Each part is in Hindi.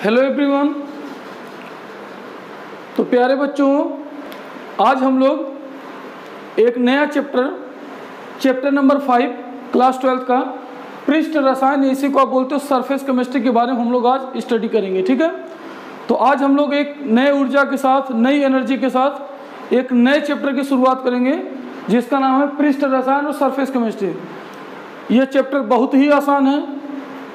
Hello everyone. तो प्यारे बच्चों, आज हम लोग एक नया चैप्टर नंबर 5 क्लास 12 का पृष्ठ रसायन, इसी को आप बोलते हो सरफेस केमिस्ट्री के बारे में हम लोग आज स्टडी करेंगे। ठीक है, तो आज हम लोग एक नए ऊर्जा के साथ, नई एनर्जी के साथ एक नए चैप्टर की शुरुआत करेंगे जिसका नाम है पृष्ठ रसायन और सरफेस केमिस्ट्री। यह चैप्टर बहुत ही आसान है,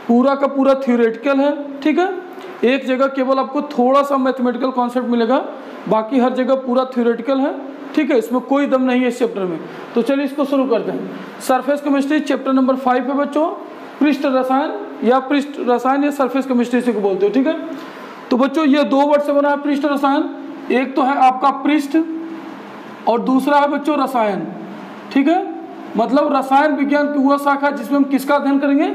पूरा का पूरा थ्योरेटिकल है। ठीक है, एक जगह केवल आपको थोड़ा सा मैथमेटिकल कॉन्सेप्ट मिलेगा, बाकी हर जगह पूरा थ्योरेटिकल है। ठीक है, इसमें कोई दम नहीं है इस चैप्टर में। तो चलिए इसको शुरू करते हैं। सरफेस केमिस्ट्री चैप्टर नंबर 5 है बच्चों, पृष्ठ रसायन या सरफेस केमिस्ट्री से को बोलते हो। ठीक है, तो बच्चों ये दो वर्ड से बना है पृष्ठ रसायन। एक तो है आपका पृष्ठ और दूसरा है बच्चों रसायन। ठीक है, मतलब रसायन विज्ञान की वह शाखा जिसमें हम किसका अध्ययन करेंगे?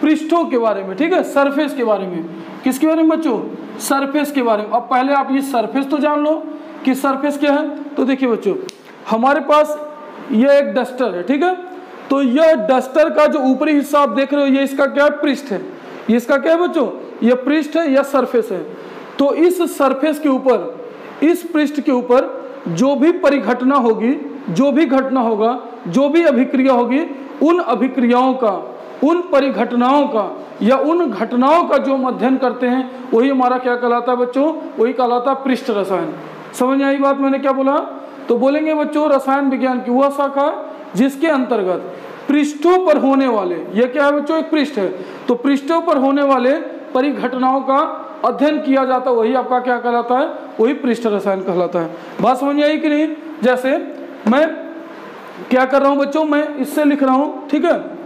पृष्ठों के बारे में। ठीक है, सरफेस के बारे में। किसके बारे में बच्चों? सरफेस के बारे में। अब पहले आप ये सरफेस तो जान लो कि सरफेस क्या है। तो देखिए बच्चों, हमारे पास ये एक डस्टर है। ठीक है, तो यह डस्टर का जो ऊपरी हिस्सा आप देख रहे हो, ये इसका क्या है? पृष्ठ है। ये इसका क्या है बच्चों? ये पृष्ठ है या सरफेस है। तो इस सरफेस के ऊपर, इस पृष्ठ के ऊपर जो भी परिघटना होगी, जो भी घटना होगा, जो भी अभिक्रिया होगी, उन अभिक्रियाओं का, उन परिघटनाओं का या उन घटनाओं का जो हम अध्ययन करते हैं, वही हमारा क्या कहलाता है बच्चों? वही कहलाता है पृष्ठ रसायन। समझ में आई बात मैंने क्या बोला? तो बोलेंगे बच्चों रसायन विज्ञान की वह शाखा जिसके अंतर्गत पृष्ठों पर होने वाले, यह क्या है बच्चों? एक पृष्ठ है, तो पृष्ठों पर होने वाले परिघटनाओं का अध्ययन किया जाता है, वही आपका क्या कहलाता है? वही पृष्ठ रसायन कहलाता है। बात समझ में आई कि नहीं? जैसे मैं क्या कर रहा हूं बच्चों, मैं इससे लिख रहा हूं। ठीक है,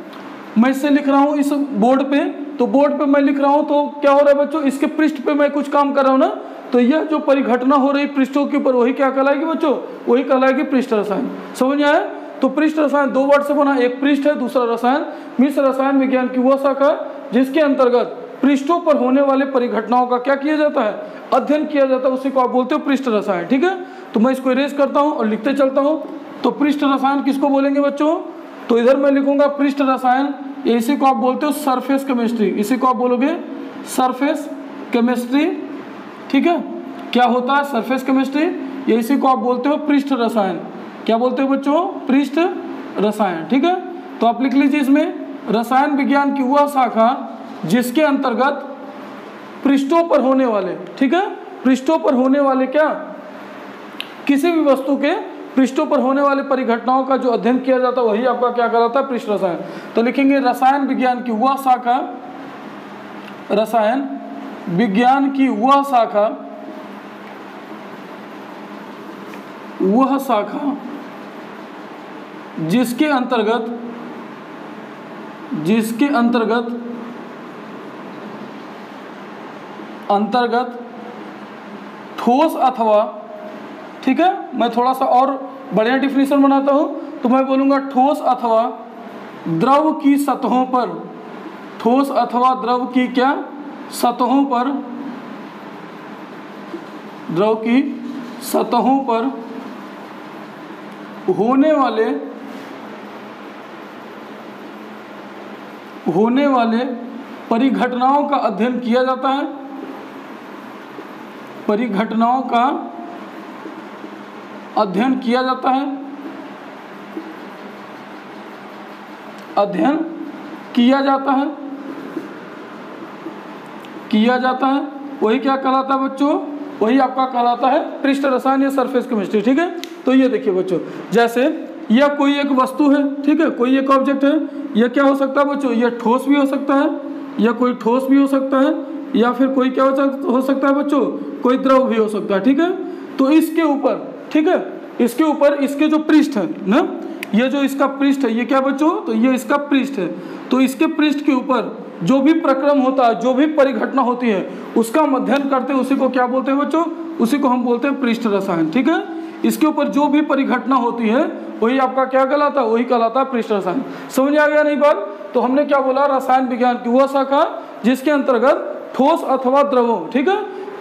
मैं इससे लिख रहा हूं इस बोर्ड पे, तो बोर्ड पे मैं लिख रहा हूं, तो क्या हो रहा है बच्चों? इसके पृष्ठ पे मैं कुछ काम कर रहा हूं ना, तो यह जो परिघटना हो रही पृष्ठों के ऊपर, वही क्या कहलाएगी बच्चों? वही कहलाएगी पृष्ठ रसायन। समझ में आया? तो पृष्ठ रसायन दो वर्ड से बना, एक पृष्ठ है, दूसरा रसायन। मिश्र रसायन विज्ञान की वह शाखा जिसके अंतर्गत पृष्ठों पर होने वाले परिघटनाओं का क्या किया जाता है? अध्ययन किया जाता है, उसी को आप बोलते हो पृष्ठ रसायन। ठीक है, तो मैं इसको इरेज करता हूं और लिखते चलता हूं। तो पृष्ठ रसायन किसको बोलेंगे बच्चों? तो इधर मैं लिखूंगा पृष्ठ रसायन, इसी को आप बोलते हो सरफेस केमिस्ट्री। इसी को आप बोलोगे सरफेस केमिस्ट्री। ठीक है, क्या होता है सरफेस केमिस्ट्री? ये इसी को आप बोलते हो पृष्ठ रसायन। क्या बोलते हो बच्चों? पृष्ठ रसायन। ठीक है, तो आप लिख लीजिए इसमें रसायन विज्ञान की वह शाखा जिसके अंतर्गत पृष्ठों पर होने वाले, ठीक है, पृष्ठों पर होने वाले क्या, किसी भी वस्तु के पृष्ठों पर होने वाले परिघटनाओं का जो अध्ययन किया जाता है, वही आपका क्या कहलाता है? पृष्ठ रसायन। तो लिखेंगे रसायन विज्ञान की वह शाखा, रसायन विज्ञान की वह शाखा, वह शाखा जिसके अंतर्गत ठोस अथवा, ठीक है, मैं थोड़ा सा और बढ़िया डिफिनेशन बनाता हूं, तो मैं बोलूंगा ठोस अथवा द्रव की सतहों पर, ठोस अथवा द्रव की क्या सतहों पर, द्रव की सतहों पर होने वाले परिघटनाओं का अध्ययन किया जाता है, परिघटनाओं का अध्ययन किया जाता है, अध्ययन किया जाता है, वही क्या कहलाता है बच्चों? वही आपका कहलाता है पृष्ठ रसायन या सरफेस केमिस्ट्री। ठीक है, तो ये देखिए बच्चों, जैसे यह कोई एक वस्तु है, ठीक है, कोई एक ऑब्जेक्ट है, यह क्या हो सकता है बच्चों? यह ठोस भी हो सकता है, या कोई ठोस भी हो सकता है, या फिर कोई क्या हो सकता है बच्चों? कोई द्रव भी हो सकता है। ठीक है, तो इसके ऊपर, ठीक है, इसके ऊपर इसके जो पृष्ठ है ना, ये जो इसका पृष्ठ है, ये क्या बच्चों? तो ये इसका पृष्ठ है। तो इसके पृष्ठ के ऊपर जो भी प्रक्रम होता है, जो भी परिघटना होती है, उसका हम अध्ययन करते हैं, उसी को क्या बोलते हैं बच्चों? उसी को हम बोलते हैं पृष्ठ रसायन। ठीक है, इसके ऊपर जो भी परिघटना होती है, वही आपका क्या कहलाता है? वही कहलाता है पृष्ठ रसायन। समझ में आ गया नहीं बात? तो हमने क्या बोला? रसायन विज्ञान की वह शाखा जिसके अंतर्गत ठोस अथवा द्रवों, ठीक है,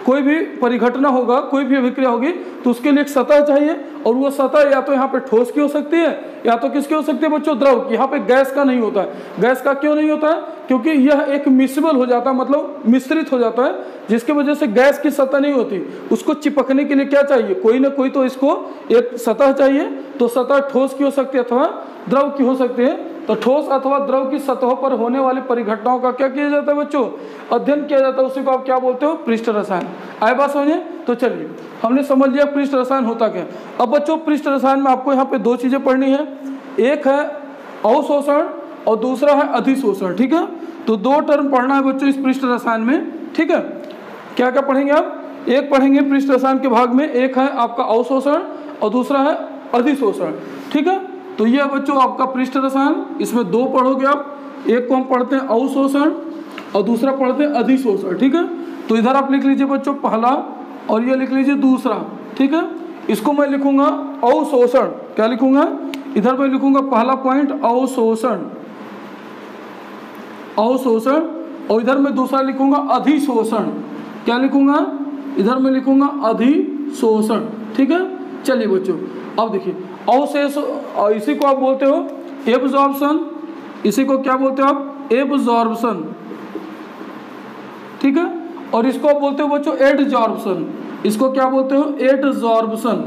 कोई भी परिघटना होगा, कोई भी अभिक्रिया होगी तो उसके लिए एक सतह चाहिए, और वो सतह या तो यहाँ पे ठोस की हो सकती है या तो किसकी हो सकती है बच्चों, द्रव की। यहाँ पे गैस का नहीं होता है। गैस का क्यों नहीं होता है? क्योंकि यह एक मिश्रित हो जाता है, मतलब मिश्रित हो जाता है, जिसकी वजह से गैस की सतह नहीं होती। उसको चिपकने के लिए क्या चाहिए? कोई ना कोई तो इसको एक सतह चाहिए। तो सतह ठोस की हो सकती है अथवा द्रव की हो सकती है। तो ठोस अथवा द्रव की सतहों पर होने वाली परिघटनाओं का क्या किया जाता है बच्चों? अध्ययन किया जाता है। उसी को आप क्या बोलते हो? पृष्ठ रसायन। आए बात समझे? तो चलिए, हमने समझ लिया पृष्ठ रसायन होता क्या। अब बच्चों पृष्ठ रसायन में आपको यहाँ पे दो चीजें पढ़नी है, एक है अवशोषण और दूसरा है अधिशोषण। ठीक है, तो दो टर्म पढ़ना है बच्चों इस पृष्ठ रसायन में। ठीक है, क्या क्या पढ़ेंगे आप? एक पढ़ेंगे पृष्ठ रसायन के भाग में, एक है आपका अवशोषण और दूसरा है अधिशोषण। ठीक है, तो ये बच्चों आपका पृष्ठ रसायन, इसमें दो पढ़ोगे आप। एक को हम पढ़ते हैं अवशोषण और दूसरा पढ़ते हैं अधिशोषण। ठीक है, तो इधर आप लिख लीजिए बच्चों पहला और ये लिख लीजिए दूसरा। ठीक है, इसको मैं लिखूंगा अवशोषण। क्या लिखूंगा? इधर मैं लिखूंगा पहला पॉइंट अवशोषण, अवशोषण, और इधर मैं दूसरा लिखूंगा अधिशोषण। क्या लिखूंगा? इधर मैं लिखूंगा अधिशोषण। ठीक है, चलिए बच्चों अब देखिए अवशेष, इसी को आप बोलते हो एब्जॉर्प्शन। इसी को क्या बोलते हो आप? एब्जॉर्प्शन। ठीक है, और इसको आप बोलते हो बच्चों एडजॉर्प्शन। इसको क्या बोलते हो? Adsorption,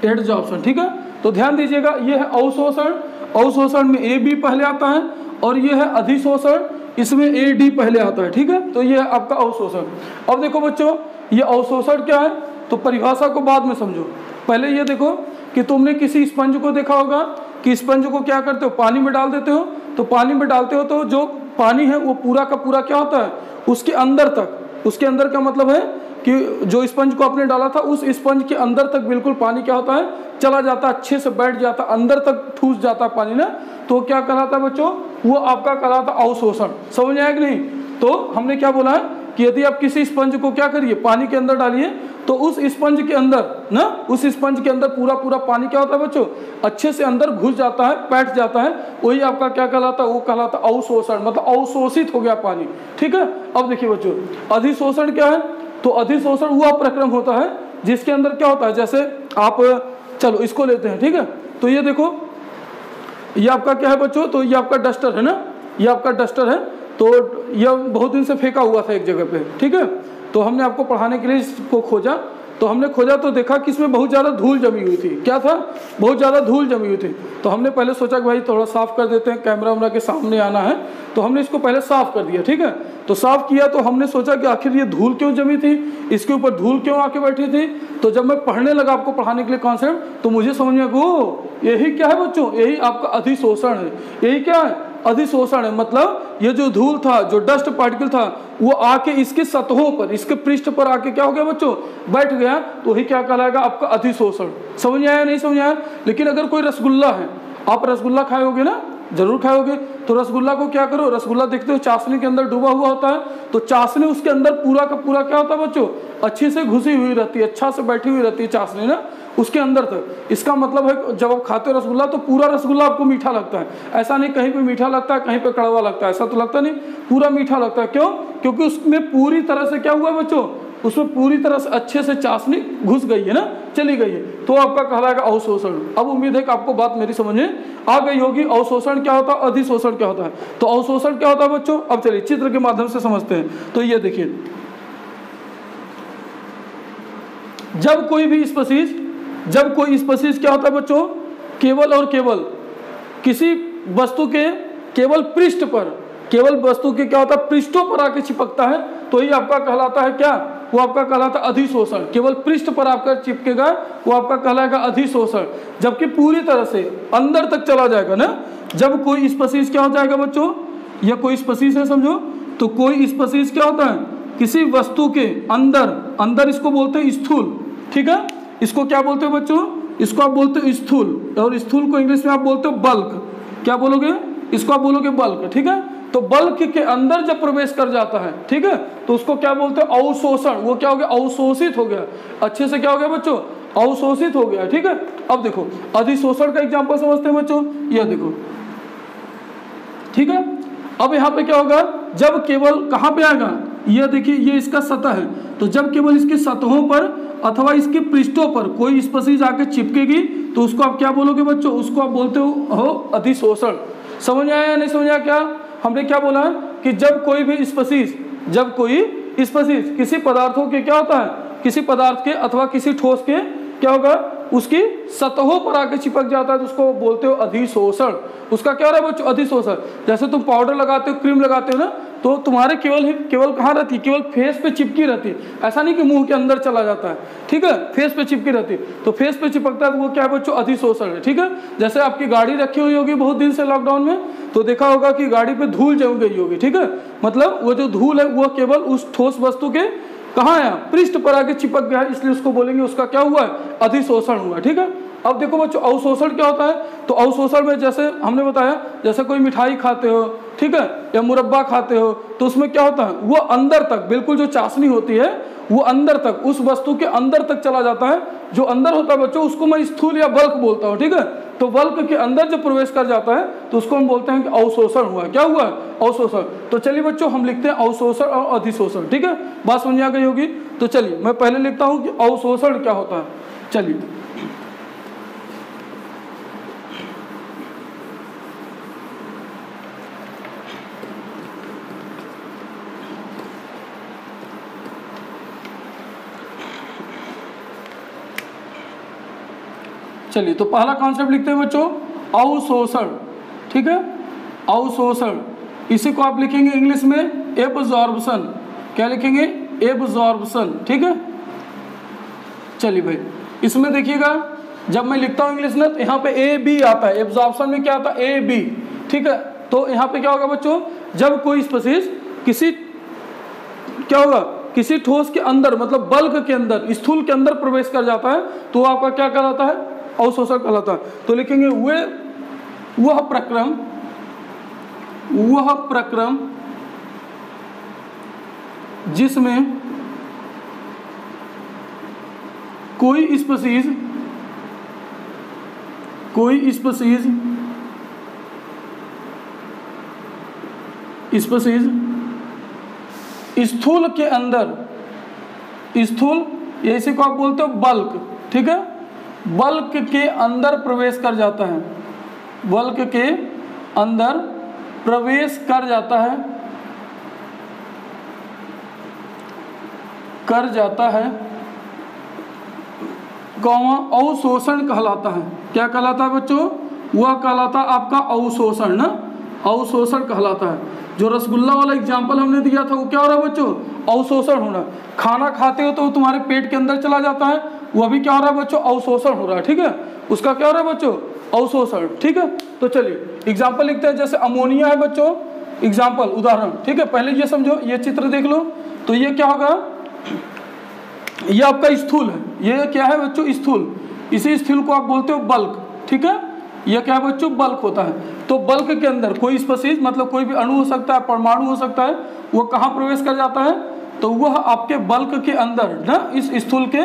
adsorption. ठीक है, तो ध्यान दीजिएगा, ये है अवशोषण। अवशोषण में ए बी पहले आता है, और ये है अधिशोषण, इसमें ए डी पहले आता है। ठीक है, तो ये है आपका अवशोषण। अब देखो बच्चों ये अवशोषण क्या है, तो परिभाषा को बाद में समझो। पहले ये देखो कि तुमने किसी स्पंज को देखा होगा कि स्पंज को क्या करते हो? पानी में डाल देते हो। तो पानी में डालते हो तो जो पानी है वो पूरा का पूरा क्या होता है? उसके अंदर तक, उसके अंदर का मतलब है कि जो स्पंज को आपने डाला था उस स्पंज के अंदर तक बिल्कुल पानी क्या होता है? चला जाता है, अच्छे से बैठ जाता है, अंदर तक ठूस जाता है पानी ना। तो क्या कहलाता है बच्चों? वो आपका कहलाता है अवशोषण। समझ आया कि नहीं? तो हमने क्या बोला है कि यदि आप किसी स्पंज को क्या करिए? पानी के अंदर डालिए, तो उस स्पंज के अंदर ना, उस स्पंज के अंदर पूरा पूरा पानी क्या होता है बच्चों? अच्छे से अंदर घुस जाता है, बैठ जाता है। वही आपका क्या कहलाता है? वो कहलाता है अवशोषण, मतलब अवशोषित हो गया पानी। ठीक है, अब देखिए बच्चों अधिशोषण क्या है? तो अधिशोषण वह प्रक्रम होता है जिसके अंदर क्या होता है, जैसे आप चलो इसको लेते हैं। ठीक है, तो ये देखो ये आपका क्या है बच्चों? तो ये आपका डस्टर है ना, ये आपका डस्टर है। तो यह बहुत दिन से फेंका हुआ था एक जगह पे। ठीक है, तो हमने आपको पढ़ाने के लिए इसको खोजा, तो हमने खोजा तो देखा कि इसमें बहुत ज़्यादा धूल जमी हुई थी। क्या था? बहुत ज़्यादा धूल जमी हुई थी। तो हमने पहले सोचा कि भाई थोड़ा साफ़ कर देते हैं, कैमरा वैमरा के सामने आना है, तो हमने इसको पहले साफ़ कर दिया। ठीक है, तो साफ़ किया तो हमने सोचा कि आखिर ये धूल क्यों जमी थी, इसके ऊपर धूल क्यों आके बैठी थी। तो जब मैं पढ़ने लगा आपको पढ़ाने के लिए कॉन्सेप्ट, तो मुझे समझ में आया ओ यही क्या है बच्चों? यही आपका अधिशोषण है। यही क्या है? अधिशोषण है। मतलब ये जो धूल था, जो डस्ट पार्टिकल था, वो आके इसके सतहों पर, इसके पृष्ठ पर आके क्या हो गया बच्चों? बैठ गया। तो वही क्या कहलाएगा? आपका अधिशोषण। समझ आया? नहीं समझ आया? लेकिन अगर कोई रसगुल्ला है, आप रसगुल्ला खाए होगे ना, जरूर खाओगे। तो रसगुल्ला को क्या करो? रसगुल्ला देखते हो चाशनी के अंदर डूबा हुआ होता है, तो चाशनी उसके अंदर पूरा का पूरा क्या होता है बच्चों? अच्छे से घुसी हुई रहती है, अच्छा से बैठी हुई रहती है चाशनी ना उसके अंदर तक। इसका मतलब है जब आप खाते हो रसगुल्ला तो पूरा रसगुल्ला आपको मीठा लगता है। ऐसा नहीं कहीं पे मीठा लगता है, कहीं पे कड़वा लगता है, ऐसा तो लगता नहीं, पूरा मीठा लगता है। क्यों? क्योंकि उसमें पूरी तरह से क्या हुआ बच्चों? उसमें पूरी तरह से अच्छे से चाशनी घुस गई है ना, चली गई है। तो आपका कहलाएगा अवशोषण। अब उम्मीद है कि आपको बात मेरी समझ में आ गई होगी। अवशोषण क्या होता है, अधिशोषण क्या होता है। तो अवशोषण क्या होता है बच्चों? अब चलिए चित्र के माध्यम से समझते हैं। तो ये देखिए, जब कोई स्पीशीज क्या होता है बच्चों? केवल और केवल किसी वस्तु के केवल पृष्ठ पर, केवल वस्तु के क्या होता है? पृष्ठों पर आके चिपकता है, तो ये आपका कहलाता है क्या? वो आपका कहलाता है अधिशोषण। केवल पृष्ठ पर आपका चिपकेगा, वो आपका कहलाएगा अधिशोषण। जबकि पूरी तरह से अंदर तक चला जाएगा ना, जब कोई स्पीशीज क्या हो जाएगा बच्चों? या कोई स्पीशीज है समझो, तो कोई स्पीशीज क्या होता है? किसी वस्तु के अंदर, अंदर इसको बोलते हैं स्थूल। ठीक है, इसको क्या बोलते हो बच्चों? इसको आप बोलते हो स्थूल, और स्थूल को इंग्लिश में आप बोलते हो बल्क। क्या बोलोगे? इसको आप बोलोगे बल्क। ठीक है, तो बल्क के अंदर जब प्रवेश कर जाता है, ठीक है, तो उसको क्या बोलते हैं? अवशोषण। वो क्या हो गया? अवशोषित हो गया। अच्छे से क्या हो गया बच्चों? अवशोषित हो गया। ठीक है, अब देखो अधिशोषण का एग्जांपल समझते हैं बच्चों। यह देखो, ठीक है, अब यहाँ पे क्या होगा? जब केवल कहाँ पे आएगा? यह देखिए ये इसका सतह है, तो जब केवल इसकी सतहों पर अथवा इसके पृष्ठों पर कोई स्पीशीज आके चिपकेगी तो उसको आप क्या बोलोगे बच्चों, उसको आप बोलते हो अधिशोषण। समझ में आया या नहीं समझ आया? क्या हमने क्या बोला है कि जब कोई भी स्पीशीज किसी पदार्थों के क्या होता है, किसी पदार्थ के अथवा किसी ठोस के क्या होगा, उसकी सतहों पर आके चिपक जाता है तो उसको बोलते हो अधिशोषण। उसका क्या हो रहा है बच्चों, अधिशोषण। जैसे तुम पाउडर लगाते हो, क्रीम लगाते हो ना, तो तुम्हारे केवल कहाँ रहती है, केवल फेस पे चिपकी रहती है, ऐसा नहीं कि मुंह के अंदर चला जाता है, ठीक है, फेस पे चिपकी रहती है। तो फेस पे चिपकता है तो वो क्या है बच्चों, अधिशोषण है, ठीक है। जैसे आपकी गाड़ी रखी हुई होगी बहुत दिन से लॉकडाउन में, तो देखा होगा कि गाड़ी पे धूल जम गई होगी, ठीक है, मतलब वो जो धूल है वो केवल उस ठोस वस्तु के कहाँ है, पृष्ठ पर आके चिपक गया है, इसलिए उसको बोलेंगे उसका क्या हुआ है, अधिशोषण हुआ, ठीक है। अब देखो बच्चों अवशोषण क्या होता है, तो अवशोषण में जैसे हमने बताया, जैसे कोई मिठाई खाते हो, ठीक है, या मुरब्बा खाते हो, तो उसमें क्या होता है, वो अंदर तक बिल्कुल जो चाशनी होती है वो अंदर तक, उस वस्तु के अंदर तक चला जाता है। जो अंदर होता है बच्चों उसको मैं स्थूल या बल्क बोलता हूँ, ठीक है। तो बल्क के अंदर जब प्रवेश कर जाता है तो उसको हम बोलते हैं कि अवशोषण हुआ। क्या हुआ है, अवशोषण। तो चलिए बच्चों हम लिखते हैं अवशोषण और अधिशोषण, ठीक है, बात समझ आ गई होगी। तो चलिए मैं पहले लिखता हूँ कि अवशोषण क्या होता है। चलिए तो पहला कॉन्सेप्ट लिखते हैं बच्चों अवशोषण, ठीक है, अवशोषण। इसी को आप लिखेंगे इंग्लिश में एब्जॉर्प्शन। क्या लिखेंगे, एब्जॉर्प्शन, ठीक है। चलिए भाई इसमें देखिएगा जब मैं लिखता हूँ इंग्लिश में तो यहाँ पे ए बी आता है, एब्जॉर्प्शन में क्या आता है, ए बी, ठीक है। तो यहाँ पे क्या होगा बच्चों, जब कोई स्पीशीज किसी क्या होगा, किसी ठोस के अंदर मतलब बल्क के अंदर, स्थूल के अंदर प्रवेश कर जाता है तो आपका क्या कहलाता है, अवशोषण कहलाता है। तो लिखेंगे वह प्रक्रम जिसमें कोई स्पीशीज स्थूल के अंदर, स्थूल इसी को आप बोलते हो बल्क, ठीक है, बल्क के अंदर प्रवेश कर जाता है, बल्क के अंदर प्रवेश कर जाता है, अवशोषण कहलाता है। क्या कहलाता है बच्चों, वह कहलाता है आपका अवशोषण ना, अवशोषण कहलाता है। जो रसगुल्ला वाला एग्जाम्पल हमने दिया था वो क्या हो रहा है बच्चों, अवशोषण होना। खाना खाते हो तो तुम्हारे पेट के अंदर चला जाता है, वह भी क्या हो रहा है बच्चों, अवशोषण हो रहा है, ठीक है, उसका क्या हो रहा है बच्चों, अवशोषण, ठीक है। तो चलिए एग्जाम्पल लिखते हैं, जैसे अमोनिया है बच्चों, एग्जाम्पल उदाहरण, ठीक है। पहले ये समझो, ये चित्र देख लो, तो ये क्या होगा, ये आपका स्थूल है, ये क्या है बच्चों, स्थूल। इसी स्थूल को आप बोलते हो बल्क, ठीक है, यह क्या है बच्चों, बल्क होता है। तो बल्क के अंदर कोई स्पीशीज मतलब कोई भी अणु हो सकता है, परमाणु हो सकता है, वो कहाँ प्रवेश कर जाता है, तो वह आपके बल्क के अंदर ना, इस स्थूल के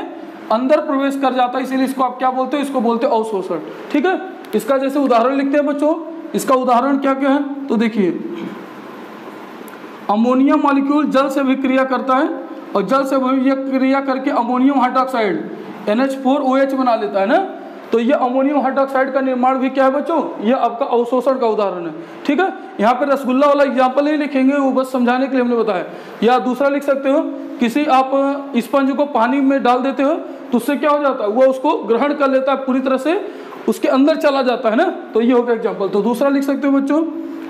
अंदर प्रवेश कर जाता है, इसीलिए इसको आप क्या बोलते हो, इसको बोलते हो अवशोषण, ठीक है। इसका जैसे उदाहरण लिखते हैं बच्चों, इसका उदाहरण क्या क्या है, तो देखिए अमोनियम मॉलिक्यूल जल से अभिक्रिया करता है और जल से अभिक्रिया करके अमोनियम हाइड्रोक्साइड NH4OH बना लेता है ना। तो ये अमोनियम हाइड्रोक्साइड का निर्माण भी क्या है बच्चों, ये आपका अवशोषण का उदाहरण है, ठीक है। यहाँ पे रसगुल्ला वाला एग्जाम्पल नहीं लिखेंगे, वो बस समझाने के लिए हमने बताया। या दूसरा लिख सकते हो, किसी आप स्पंज को पानी में डाल देते हो तो उससे क्या हो जाता है, वो उसको ग्रहण कर लेता है, पूरी तरह से उसके अंदर चला जाता है ना। तो ये हो गया एग्जाम्पल। तो दूसरा लिख सकते हो बच्चों,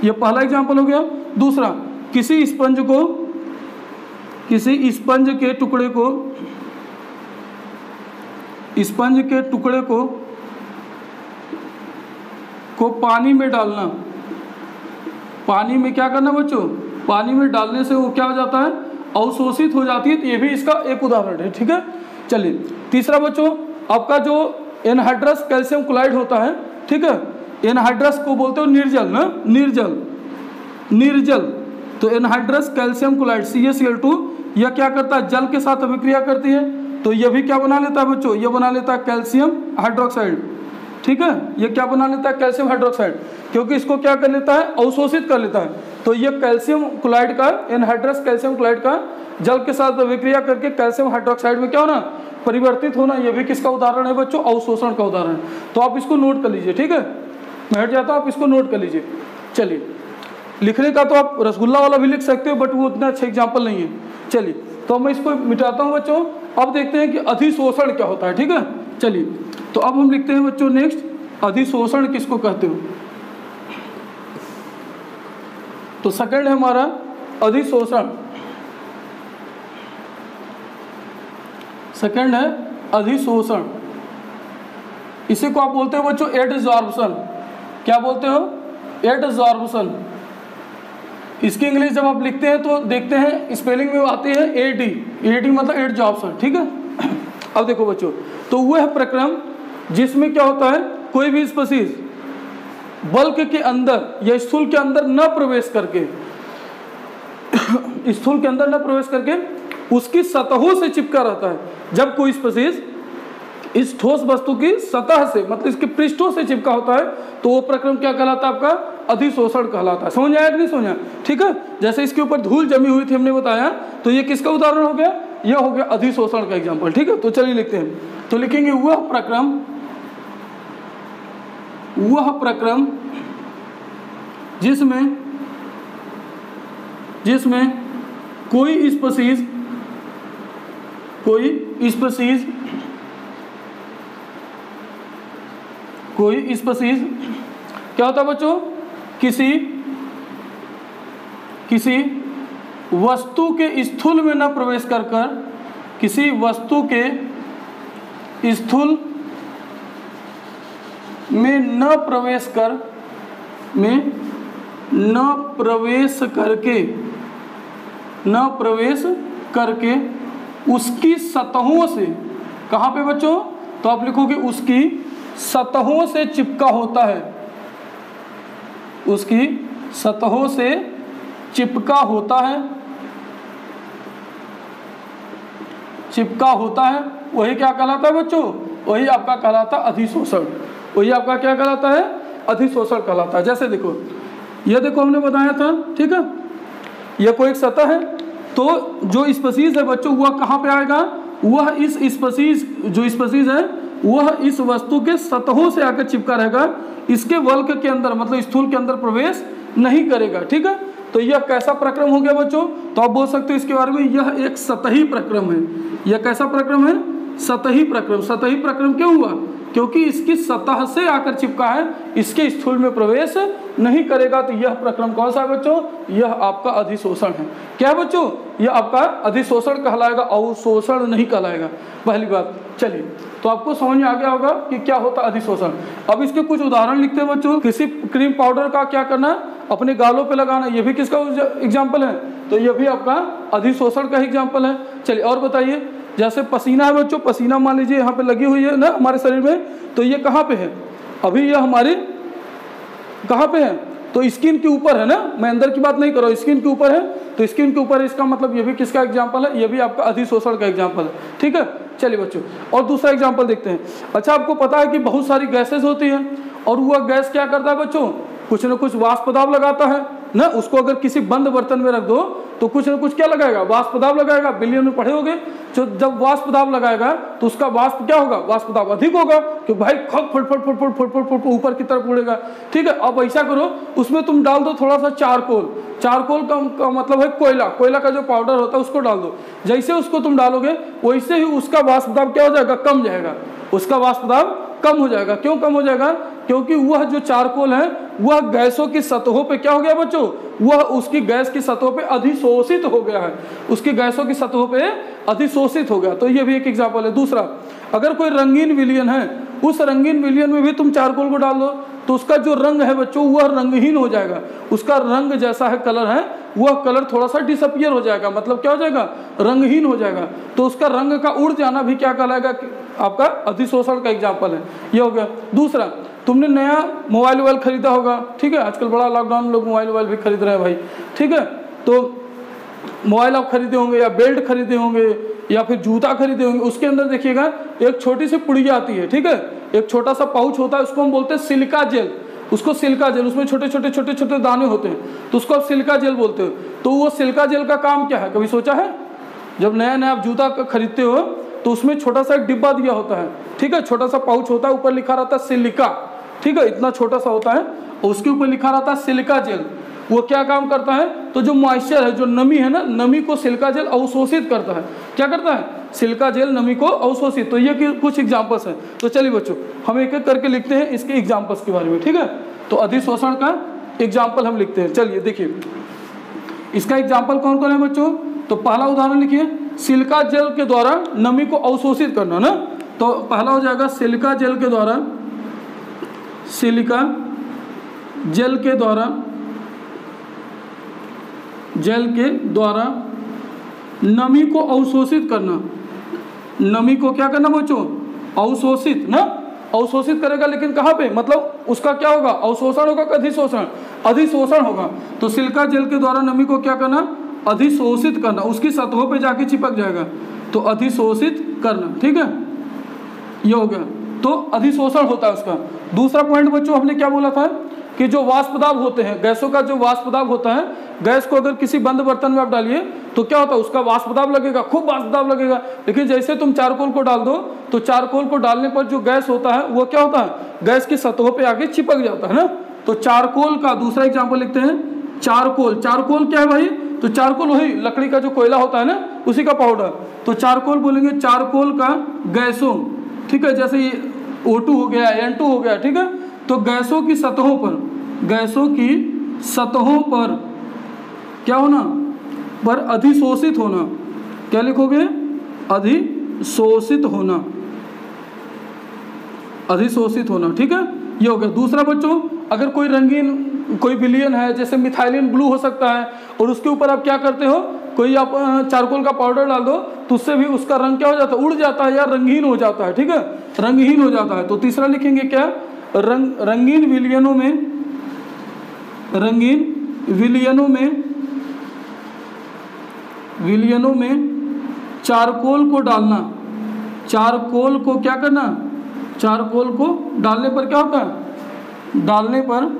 ये पहला एग्जाम्पल हो गया। दूसरा, किसी स्पंज के टुकड़े को पानी में डालना, पानी में क्या करना बच्चों, पानी में डालने से वो क्या हो जाता है, अवशोषित हो जाती है। तो ये भी इसका एक उदाहरण है, ठीक है। चलिए तीसरा बच्चों, आपका जो एनहाइड्रस कैल्शियम क्लोराइड होता है, ठीक है, एनहाइड्रस को बोलते हो निर्जल ना, निर्जल। तो एनहाइड्रस कैल्शियम क्लोराइड CaCl2 यह क्या करता है, जल के साथ अभिक्रिया करती है, तो यह भी क्या बना लेता है बच्चों, यह बना लेता है कैल्शियम हाइड्रोक्साइड। ठीक है। ये क्या बना लेता है, कैल्शियम हाइड्रोक्साइड, क्योंकि इसको क्या कर लेता है, अवशोषित कर लेता है। तो ये कैल्शियम क्लोराइड का, एनहाइड्रस कैल्शियम क्लोराइड का जल के साथ विक्रिया करके कैल्शियम हाइड्रोक्साइड में क्या होना, परिवर्तित होना, ये भी किसका उदाहरण है बच्चों, अवशोषण का उदाहरण। तो आप इसको नोट कर लीजिए, ठीक है, मैं हट जाता हूँ, आप इसको नोट कर लीजिए। चलिए, लिखने का तो आप रसगुल्ला वाला भी लिख सकते हो, बट वो उतना अच्छा एग्जाम्पल नहीं है। चलिए, तो मैं इसको मिटाता हूँ बच्चों। अब देखते हैं कि अधिशोषण क्या होता है, ठीक है। चलिए, तो अब हम लिखते हैं बच्चों नेक्स्ट, अधिशोषण किसको कहते हो। तो सेकंड है हमारा अधिशोषण, सेकंड है अधिशोषण। इसी को आप बोलते हो बच्चों एडजॉर्प्शन। क्या बोलते हो, एडजॉर्प्शन। इसकी इंग्लिश जब आप लिखते हैं तो देखते हैं स्पेलिंग में आती है एडी, एडी मतलब एडजॉर्प्शन, ठीक है। अब देखो बच्चों, तो वह प्रक्रम जिसमें क्या होता है, कोई भी स्पीशीज बल्क के अंदर या स्थूल के अंदर न प्रवेश करके स्थूल के अंदर न प्रवेश करके उसकी सतहों से चिपका रहता है। जब कोई स्पीशीज इस ठोस वस्तु की सतह से, मतलब इसके पृष्ठों से चिपका होता है, तो वो प्रक्रम क्या कहलाता है, आपका अधिशोषण कहलाता है। समझ आया कि नहीं समझ आया, ठीक है। जैसे इसके ऊपर धूल जमी हुई थी, हमने बताया, तो ये किसका उदाहरण हो गया, यह हो गया अधिशोषण का एग्जाम्पल, ठीक है। तो चलिए लिखते हैं, तो लिखेंगे वह प्रक्रम जिसमें कोई स्पीशीज क्या होता है बच्चों, किसी वस्तु के स्थूल में न प्रवेश कर किसी वस्तु के स्थूल में न प्रवेश करके उसकी सतहों से, कहाँ पे बच्चों, तो आप लिखोगे उसकी सतहों से चिपका होता है, उसकी सतहों से चिपका होता है, वही क्या कहलाता है बच्चों, वही आपका कहलाता है अधिशोषण। वही आपका क्या कहलाता है, अधिशोषण कहलाता है। जैसे देखो, ये देखो हमने बताया था, ठीक है, यह कोई एक सतह है, तो जो स्पीशीज है बच्चों वह कहाँ पे आएगा, वह इस स्पीशीज, जो स्पीशीज है वह इस वस्तु के सतहों से आकर चिपका रहेगा, इसके वल्क के अंदर, मतलब स्थूल के अंदर प्रवेश नहीं करेगा, ठीक है। तो यह कैसा प्रक्रम हो गया बच्चों, तो आप बोल सकते हो इसके बारे में, यह एक सतही प्रक्रम है। यह कैसा प्रक्रम है, सतही प्रक्रम। सतही प्रक्रम क्यों हुआ, क्योंकि इसकी सतह से आकर चिपका है, इसके स्थूल में प्रवेश नहीं करेगा। तो यह प्रक्रम कौन सा है बच्चों, यह आपका अधिशोषण है। क्या है बच्चों, यह आपका अधिशोषण कहलाएगा, अवशोषण नहीं कहलाएगा, पहली बात। चलिए, तो आपको समझ में आ गया होगा कि क्या होता है अधिशोषण। अब इसके कुछ उदाहरण लिखते हैं बच्चों। किसी क्रीम पाउडर का क्या करना, अपने गालों पे लगाना, ये भी किसका एग्जाम्पल है, तो यह भी आपका अधिशोषण का एग्जाम्पल है। चलिए और बताइए, जैसे पसीना है बच्चों, पसीना मान लीजिए यहाँ पे लगी हुई है ना हमारे शरीर में, तो ये कहाँ पे है, अभी यह हमारे कहाँ पे है, तो स्किन के ऊपर है ना, मैं अंदर की बात नहीं कर रहा हूँ, स्किन के ऊपर है, तो स्किन के ऊपर, इसका मतलब ये भी किसका एग्जाम्पल है, ये भी आपका अधिशोषण का एग्जाम्पल है, ठीक है। चलिए बच्चों, और दूसरा एग्जाम्पल देखते हैं। अच्छा, आपको पता है कि बहुत सारी गैसेज होती हैं, और वह गैस क्या करता है बच्चों, कुछ न कुछ वाष्प दाब लगाता है ना। उसको अगर किसी बंद बर्तन में रख दो तो कुछ न कुछ क्या लगाएगा, वाष्प दाब लगाएगा। बिलियन में पढ़े होगे, जो जब वाष्प दाब लगाएगा तो उसका वाष्प क्या होगा, वाष्प दाब अधिक होगा, क्योंकि भाई खप फट फट फट फट फट फट ऊपर की तरफ उड़ेगा, ठीक है। अब ऐसा करो, उसमें तुम डाल दो थोड़ा सा चारकोल। चारकोल का मतलब है कोयला, कोयला का जो पाउडर होता है उसको डाल दो। जैसे उसको तुम डालोगे वैसे ही उसका वाष्प दाब क्या हो जाएगा, कम जाएगा, उसका वाष्प दाब कम हो जाएगा। क्यों कम हो जाएगा, क्योंकि वह जो चारकोल है वह गैसों की सतहों पे क्या हो गया बच्चों, वह उसकी गैस की सतहों पे अधिशोषित हो गया है, उसकी गैसों की सतहों पे अधिशोषित हो गया। तो ये भी एक एग्जाम्पल है। दूसरा, अगर कोई रंगीन विलयन है, उस रंगीन विलयन में भी तुम चारकोल को डाल दो तो उसका जो रंग है बच्चों वह रंगहीन हो जाएगा, उसका रंग जैसा है कलर है वह कलर थोड़ा सा डिसअपियर हो जाएगा, मतलब क्या हो जाएगा, रंगहीन हो जाएगा। तो उसका रंग का उड़ जाना भी क्या कहलाएगा, आपका अधिशोषण का एग्जाम्पल है, ये हो गया। दूसरा, तुमने नया मोबाइल खरीदा होगा, ठीक है, आजकल बड़ा लॉकडाउन लोग मोबाइल भी खरीद रहे हैं भाई, ठीक है। तो मोबाइल आप खरीदे होंगे या बेल्ट खरीदे होंगे या फिर जूता खरीदे होंगे, उसके अंदर देखिएगा एक छोटी सी पुड़िया आती है, ठीक है, एक छोटा सा पाउच होता है, उसको हम बोलते हैं सिलिका जेल। उसको सिलिका जेल, उसमें छोटे छोटे छोटे छोटे दाने होते हैं, तो उसको आप सिलिका जेल बोलते हो। तो वो सिलिका जेल का काम क्या है, कभी सोचा है? जब नया नया आप जूता खरीदते हो तो उसमें छोटा सा एक डिब्बा दिया होता है, ठीक है, छोटा सा पाउच होता है, ऊपर लिखा रहता है सिलिका, ठीक है, इतना छोटा सा होता है, और उसके ऊपर लिखा रहता है सिलिका जेल। वो क्या काम करता है, तो जो मॉइस्चर है, जो नमी है ना, नमी को सिलिका जेल अवशोषित करता है। क्या करता है? सिलिका जेल नमी को अवशोषित। तो ये कुछ एग्जांपल्स हैं। तो चलिए बच्चों, हम एक एक करके लिखते हैं इसके एग्जांपल्स के बारे में, ठीक है। तो अधिशोषण का एग्जाम्पल हम लिखते हैं। चलिए देखिए, इसका एग्जाम्पल कौन कौन है बच्चों? तो पहला उदाहरण लिखिए, सिलिका जेल के द्वारा नमी को अवशोषित करना ना। तो पहला हो जाएगा सिलिका जेल के द्वारा, सिलिका जेल के द्वारा, जेल के द्वारा नमी को अवशोषित करना। नमी को क्या करना बच्चों? अवशोषित ना, अवशोषित करेगा, लेकिन कहाँ पे? मतलब उसका क्या होगा? अवशोषण होगा कि अधिशोषण? अधिशोषण होगा। तो सिलिका जेल के द्वारा नमी को क्या करना? अधिशोषित करना, उसकी सतहों पे जाके चिपक जाएगा, तो अधिशोषित करना, ठीक है, ये हो गया। तो अधिशोषण होता है उसका। दूसरा पॉइंट बच्चों हमने क्या बोला था कि जो वाष्प दाब होते हैं, गैसों का जो वाष्प दाब होता है, गैस को अगर किसी बंद बर्तन में आप डालिए तो क्या होता है? उसका वाष्प दाब लगेगा, खूब वाष्प दाब लगेगा। लेकिन जैसे तुम चारकोल को डाल दो तो चारकोल को डालने पर जो गैस होता है वो क्या होता है? गैस की सतहों पे आके चिपक जाता है ना। तो चारकोल का दूसरा एग्जाम्पल लिखते हैं, चारकोल। चारकोल क्या है भाई? तो चारकोल वही लकड़ी का जो कोयला होता है ना, उसी का पाउडर। तो चारकोल बोलेंगे चारकोल का गैसों, ठीक है, जैसे ये O2 हो गया, N2 हो गया, ठीक है। तो गैसों की सतहों पर, गैसों की सतहों पर क्या होना? पर अधिशोषित होना। क्या लिखोगे? अधिशोषित होना, अधिशोषित होना, ठीक है, ये हो गया। दूसरा बच्चों, अगर कोई रंगीन कोई विलयन है, जैसे मिथाइलिन ब्लू हो सकता है, और उसके ऊपर आप क्या करते हो, कोई आप चारकोल का पाउडर डाल दो तो उससे भी उसका रंग क्या हो जाता है? उड़ जाता है या रंगहीन हो जाता है, ठीक है, रंगहीन हो जाता है। तो तीसरा लिखेंगे क्या? रंगीन विलयनों में, रंगीन विलयनों में, विलयनों में चारकोल को डालना। चारकोल को क्या करना? चारकोल को डालने पर क्या होता है? डालने पर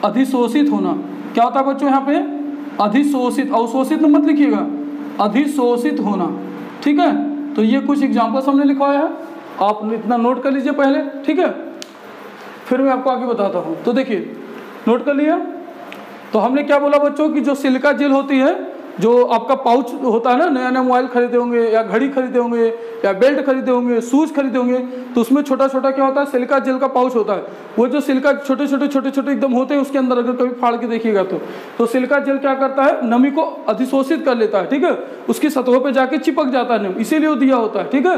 अधिशोषित होना। क्या होता है बच्चों यहाँ पे? अधिशोषित, अवशोषित मत लिखिएगा, अधिशोषित होना, ठीक है। तो ये कुछ एग्जांपल्स हमने लिखवाया है, आप इतना नोट कर लीजिए पहले, ठीक है, फिर मैं आपको आगे बताता हूँ। तो देखिए, नोट कर लिया। तो हमने क्या बोला बच्चों कि जो सिलिका जेल होती है, जो आपका पाउच होता है ना, नया नया मोबाइल खरीदे होंगे या घड़ी खरीदे होंगे या बेल्ट खरीदे होंगे, शूज खरीदे होंगे, तो उसमें छोटा छोटा क्या होता है? सिलिका जेल का पाउच होता है। वो जो सिलिका छोटे छोटे छोटे छोटे एकदम होते हैं, उसके अंदर अगर कभी फाड़ के देखिएगा तो सिलिका जेल क्या करता है? नमी को अधिशोषित कर लेता है, ठीक है, उसकी सतहों पर जाके चिपक जाता है, इसीलिए वो दिया होता है, ठीक है।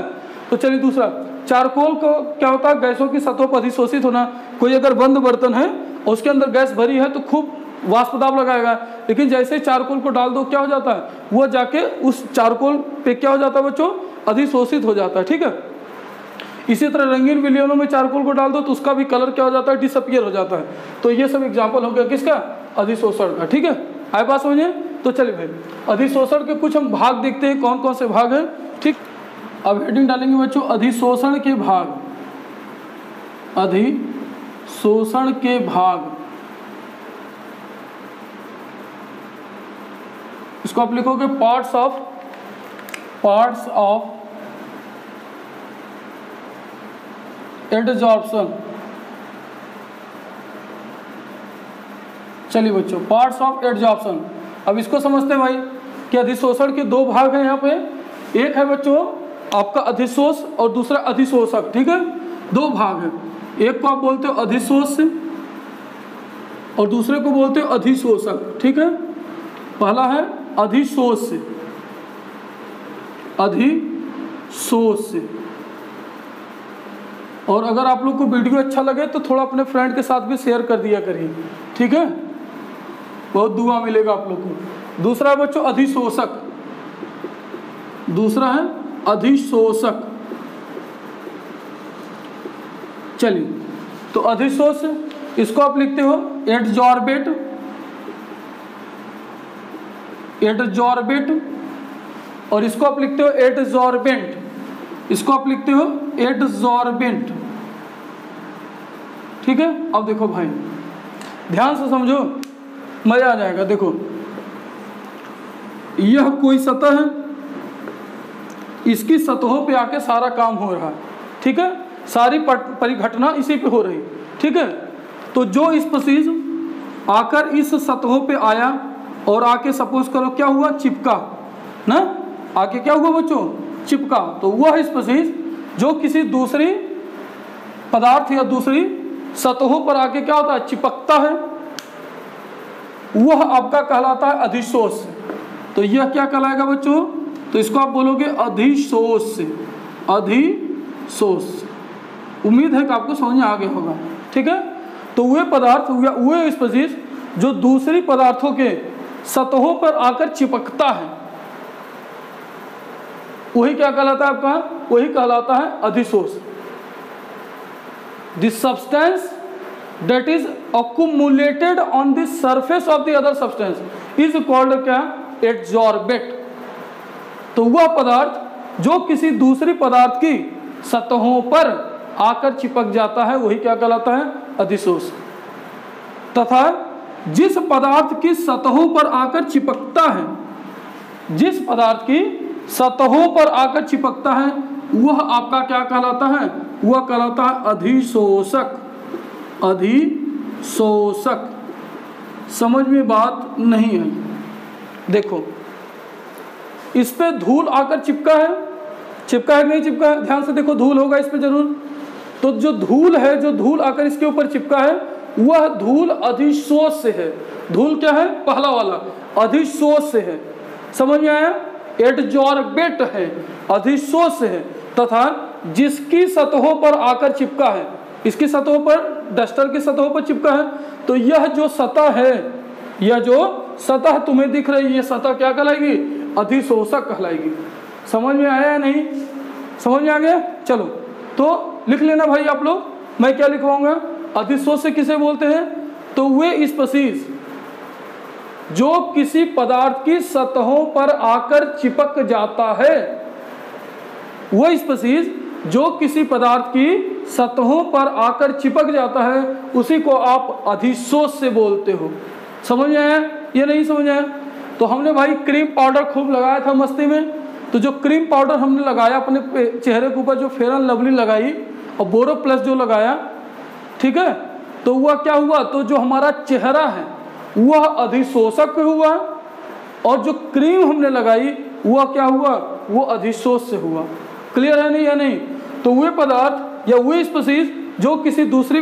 तो चलिए दूसरा, चारकोल को क्या होता है? गैसों की सतहों पर अधिशोषित होना। कोई अगर बंद बर्तन है और उसके अंदर गैस भरी है तो खूब वाष्प दाब लगाएगा, लेकिन जैसे चारकोल को डाल दो क्या हो जाता है? वो जाके उस चारकोल पे क्या हो जाता है बच्चों? अधिशोषित हो जाता है, ठीक है। इसी तरह रंगीन विलयनों में चारकोल को डाल दो तो उसका भी कलर क्या हो जाता है? डिसअपियर हो जाता है। तो ये सब एग्जाम्पल हो गया किसका? अधिशोषण का, ठीक है। आए बात समझिए। तो चलिए भाई, अधिशोषण के कुछ हम भाग देखते हैं, कौन कौन से भाग हैं, ठीक। अब हेडिंग डालेंगे बच्चों, अधिशोषण के भाग, अधिशोषण के भाग। इसको आप लिखोगे पार्ट्स ऑफ एडजॉर्प्शन। चलिए बच्चों, पार्ट्स ऑफ एडजॉर्प्शन। अब इसको समझते हैं भाई कि अधिशोषण के दो भाग हैं यहाँ पे। एक है बच्चों आपका अधिशोष और दूसरा अधिशोषक, ठीक है, दो भाग हैं। एक को आप बोलते हो अधिशोष और दूसरे को बोलते हो अधिशोषक, ठीक है। पहला है अधिशोष, अधिशोष। और अगर आप लोग को वीडियो अच्छा लगे तो थोड़ा अपने फ्रेंड के साथ भी शेयर कर दिया करिए, ठीक है, बहुत दुआ मिलेगा आप लोग को। दूसरा है बच्चों अधिशोषक, दूसरा है अधिशोषक। चलिए, तो अधिशोष इसको आप लिखते हो एडजॉर्बेट, एडजॉर्बेट, और इसको आप लिखते हो एडजॉर्बेंट, इसको आप लिखते हो एडजॉर्बेंट। ठीक है, अब देखो भाई ध्यान से समझो, मजा आ जाएगा। देखो यह कोई सतह है, इसकी सतहों पे आके सारा काम हो रहा है। ठीक है, सारी परिघटना इसी पे हो रही। ठीक है, तो जो स्पीशीज आकर इस सतहों पे आया और आके सपोज करो क्या हुआ, चिपका ना, आके क्या हुआ बच्चों, चिपका। तो वह स्पीशीज जो किसी दूसरी पदार्थ या दूसरी सतहों पर आके क्या होता है, चिपकता है, वह आपका कहलाता है अधिशोष। तो यह क्या कहलाएगा बच्चों, तो इसको आप बोलोगे अधिशोष। अधिशोष, उम्मीद है कि आपको समझ में आ गया होगा। ठीक है, तो वे पदार्थ या वे स्पीशीज जो दूसरी पदार्थों के सतहों पर आकर चिपकता है, वही क्या कहलाता है आपका, वही कहलाता है अधिशोष। The substance that is accumulated on the surface of the other substance is called क्या, adsorbate। तो वह पदार्थ जो किसी दूसरी पदार्थ की सतहों पर आकर चिपक जाता है, वही क्या कहलाता है, अधिशोष। तथा जिस पदार्थ की सतहों पर आकर चिपकता है, जिस पदार्थ की सतहों पर आकर चिपकता है, वह आपका क्या कहलाता है, वह कहलाता है अधिशोषक। अधिशोषक। समझ में बात नहीं है? देखो इस पे धूल आकर चिपका है, चिपका है कि नहीं चिपका है, ध्यान से देखो, धूल होगा इस पे जरूर। तो जो धूल है, जो धूल आकर इसके ऊपर चिपका है, वह धूल अधिशोष से है। धूल क्या है, पहला वाला अधिशोष से है। समझ में आया? एडजॉर्बेट है, अधिशोष से है। तथा जिसकी सतहों पर आकर चिपका है, इसकी सतहों पर, डस्टर की सतहों पर चिपका है, तो यह जो सतह है, यह जो सतह तुम्हें दिख रही है, यह सतह क्या कहलाएगी, अधिशोषक कहलाएगी। समझ में आया या नहीं? समझ में आ गया? चलो तो लिख लेना भाई आप लोग, मैं क्या लिखवाऊंगा। अधिशोष से किसे बोलते हैं, तो वे स्पीशीज जो किसी पदार्थ की सतहों पर आकर चिपक जाता है, वह स्पीशीज जो किसी पदार्थ की सतहों पर आकर चिपक जाता है, उसी को आप अधिशोष से बोलते हो। समझ में आया या नहीं समझ आया? तो हमने भाई क्रीम पाउडर खूब लगाया था मस्ती में, तो जो क्रीम पाउडर हमने लगाया अपने चेहरे के ऊपर, जो फेयर एंड लवली लगाई और बोरो प्लस जो लगाया, ठीक है, तो वह क्या हुआ, तो जो हमारा चेहरा है वह अधिशोषक हुआ, और जो क्रीम हमने लगाई वह क्या हुआ, वो अधिशोष से हुआ। क्लियर है नहीं या नहीं? तो वे पदार्थ या वे स्पीशीज जो किसी दूसरी